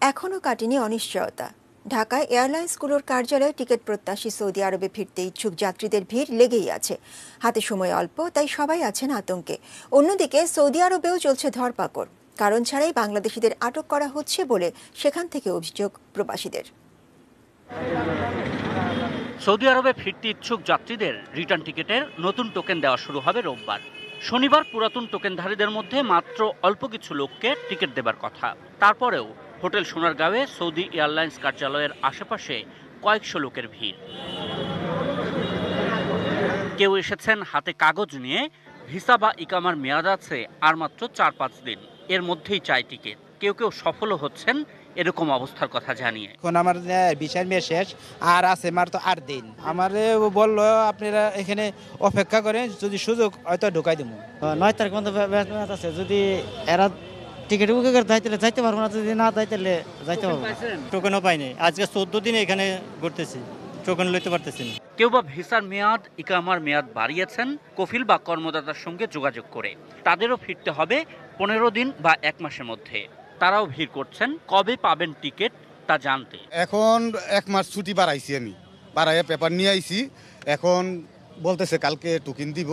এখনও কাটেনি অনিশ্চয়তা। ঢাকায় এয়ারলাইন্সগুলোর কার্যালয়ে টিকিট প্রত্যাশী সৌদি আরবে ফিরতে ইচ্ছুক যাত্রীদের ভিড় লেগেই আছে। হাতে সময় অল্প, তাই সবাই আছেন আতঙ্কে। অন্যদিকে সৌদি আরবেও চলছে ধরপাকড়। কারণ ছাড়াই বাংলাদেশিদের আটক করা হচ্ছে বলে সেখান থেকে অভিযোগ প্রবাসীদের। সৌদি আরবে ফিরতে ইচ্ছুক যাত্রীদের রিটার্ন টিকিটের নতুন টোকেন দেওয়া শুরু হবে রোববার। শনিবার পুরাতন টোকেনধারীদের মধ্যে মাত্র অল্প কিছু লোককে টিকিট দেবার কথা। তারপরেও হোটেল সোনারগাঁওয়ে সৌদি এয়ারলাইন্স কার্যালয়ের আশেপাশে কয়েকশো লোকের ভিড়। কেউ এসেছেন হাতে কাগজ নিয়ে, ভিসা বা ইকামার মেয়াদ আছে আর মাত্র ৪-৫ দিন, এর মধ্যেই চাই টিকিট। কেউ কেউ সফলও হচ্ছেন এরকম অবস্থার কথা জানিয়ে। এখন আমার ভিসার মেয়াদ শেষ আর আছে মাত্র ৮ দিন। আমারে বললো আপনারা এখানে অপেক্ষা করেন, যদি সুযোগ হয়তো ঢুকাই দেবো। ৯ তারিখ পর্যন্ত আছে, যদি এরা টিকিট বুক করে যাইতে পারবো না, যদি না যাইতে যাইতে পারবো। টোকেনও পাইনি, আজকে ১৪ দিনে এখানে ঘুরতেছি, টোকেন লইতে পারতেছি না। কেউ বা ভিসার মেয়াদ, ইকামার মেয়াদ বাড়িয়েছেন কফিল বা কর্মদাতার সঙ্গে যোগাযোগ করে। তাদেরও ফিরতে হবে ১৫ দিন বা ১ মাসের মধ্যে। তারাও ভিড় করছেন কবে পাবেন টিকিট তা জানতে। এখন ১ মাস ছুটি বাড়াইছি, আমি বাড়াইয়া পেপার নিয়ে আইছি। এখন বলতেছে কালকে টোকেন দিব।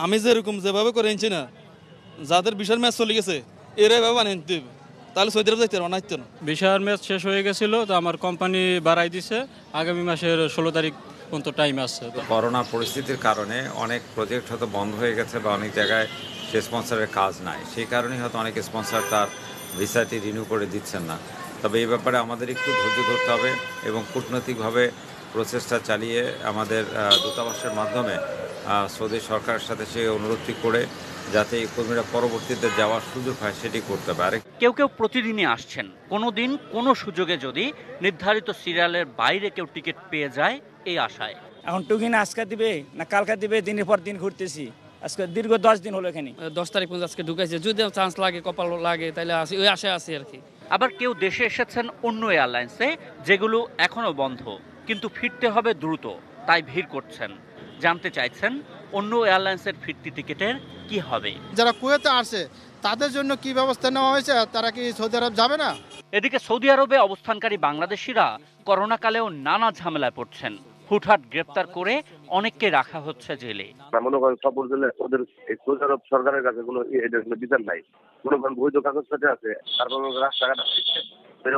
আমি যেভাবে করে এনেছি না, যাদের ভিসার মেয়াদ চলে গেছে এরা এভাবে আনতে হবে, তাহলে সৌদি আরব যাইতে পারবো না। ভিসার মেয়াদ শেষ হয়ে গেছিল, তো আমার কোম্পানি বাড়াই দিছে, আগামী মাসের ১৬ তারিখ পর্যন্ত টাইম আছে। করোনা পরিস্থিতির কারণে অনেক প্রজেক্ট হয়তো বন্ধ হয়ে গেছে বা অনেক জায়গায় সে স্পন্সরের কাজ নাই, সেই কারণেই হয়তো অনেক স্পন্সর তার ভিসাটি রিনিউ করে দিচ্ছেন না। তবে এই ব্যাপারে আমাদের একটু ধৈর্য ধরতে হবে এবং কূটনৈতিকভাবে প্রচেষ্টা চালিয়ে আমাদের দূতাবাসের মাধ্যমে সৌদি সরকারের সাথে সেই অনুরোধটি করে যাতে এই কর্মীরা পরবর্তীতে যাওয়ার সুযোগ হয় সেটি করতে পারে। কেউ কেউ প্রতিদিনই আসছেন, কোনো দিন কোনো সুযোগে যদি নির্ধারিত সিরিয়ালের বাইরে কেউ টিকিট পেয়ে যায় এই আশায়। এখন টোকেন আজকে দিবে না কালকে দিবে, দিনের পর দিন ঘুরতেছি। আজকে দীর্ঘ 10 দিন হলো এখানে। ১০ তারিখ পর্যন্ত আজকে ঢুকাইছে, যদি চান্স লাগে, কপাল লাগে, তাহলে আসি, ওই আশায় আছি আর কি। আবার কেউ দেশে এসেছেন অন্য এয়ারলাইন্সে, যেগুলো এখনো বন্ধ, কিন্তু ফিরতে হবে দ্রুত, তাই ভিড় করছেন। জানতে চাইছেন অন্য এয়ারলাইন্সের ফিরতি টিকিটের কি হবে। যারা কুয়েতে আসে তাদের জন্য কি ব্যবস্থা নেওয়া হয়েছে? তারা কি সৌদি আরব যাবে না? এদিকে সৌদি আরবে অবস্থানকারী বাংলাদেশিরা করোনাকালেও নানা ঝামেলায় পড়ছেন। হুটহাট গ্রেপ্তার করে অনেককে রাখা হচ্ছে জেলে। মনে করেন সব বললে ওদের সৌদি আরব সরকারের কাছে কোনো বিচার নাই, মনে করেন বৈধ কাগজপত্র আছে, তারপর রাস্তাঘাট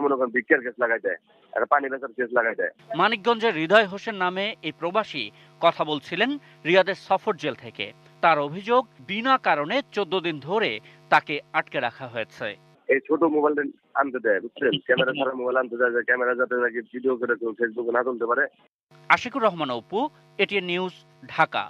মনে করেন ভিক্ষার কেস লাগাই দেয়, একটা পানি বেচার কেস লাগাই দেয়। মানিকগঞ্জের হৃদয় হোসেন নামে এই প্রবাসী কথা বলছিলেন রিয়াদের সফর জেল থেকে। তার অভিযোগ, বিনা কারণে 14 দিন ধরে তাকে আটকে রাখা হয়েছে। এই ছোট মোবাইল আনতে দেয়, বুঝছেন, ক্যামেরা ছাড়া মোবাইল আনতে দেয়, ক্যামেরা যাতে নাকি ভিডিও করে ফেসবুকে না তুলতে পারে। Ashikur Rahman Apu, ATN news, Dhaka.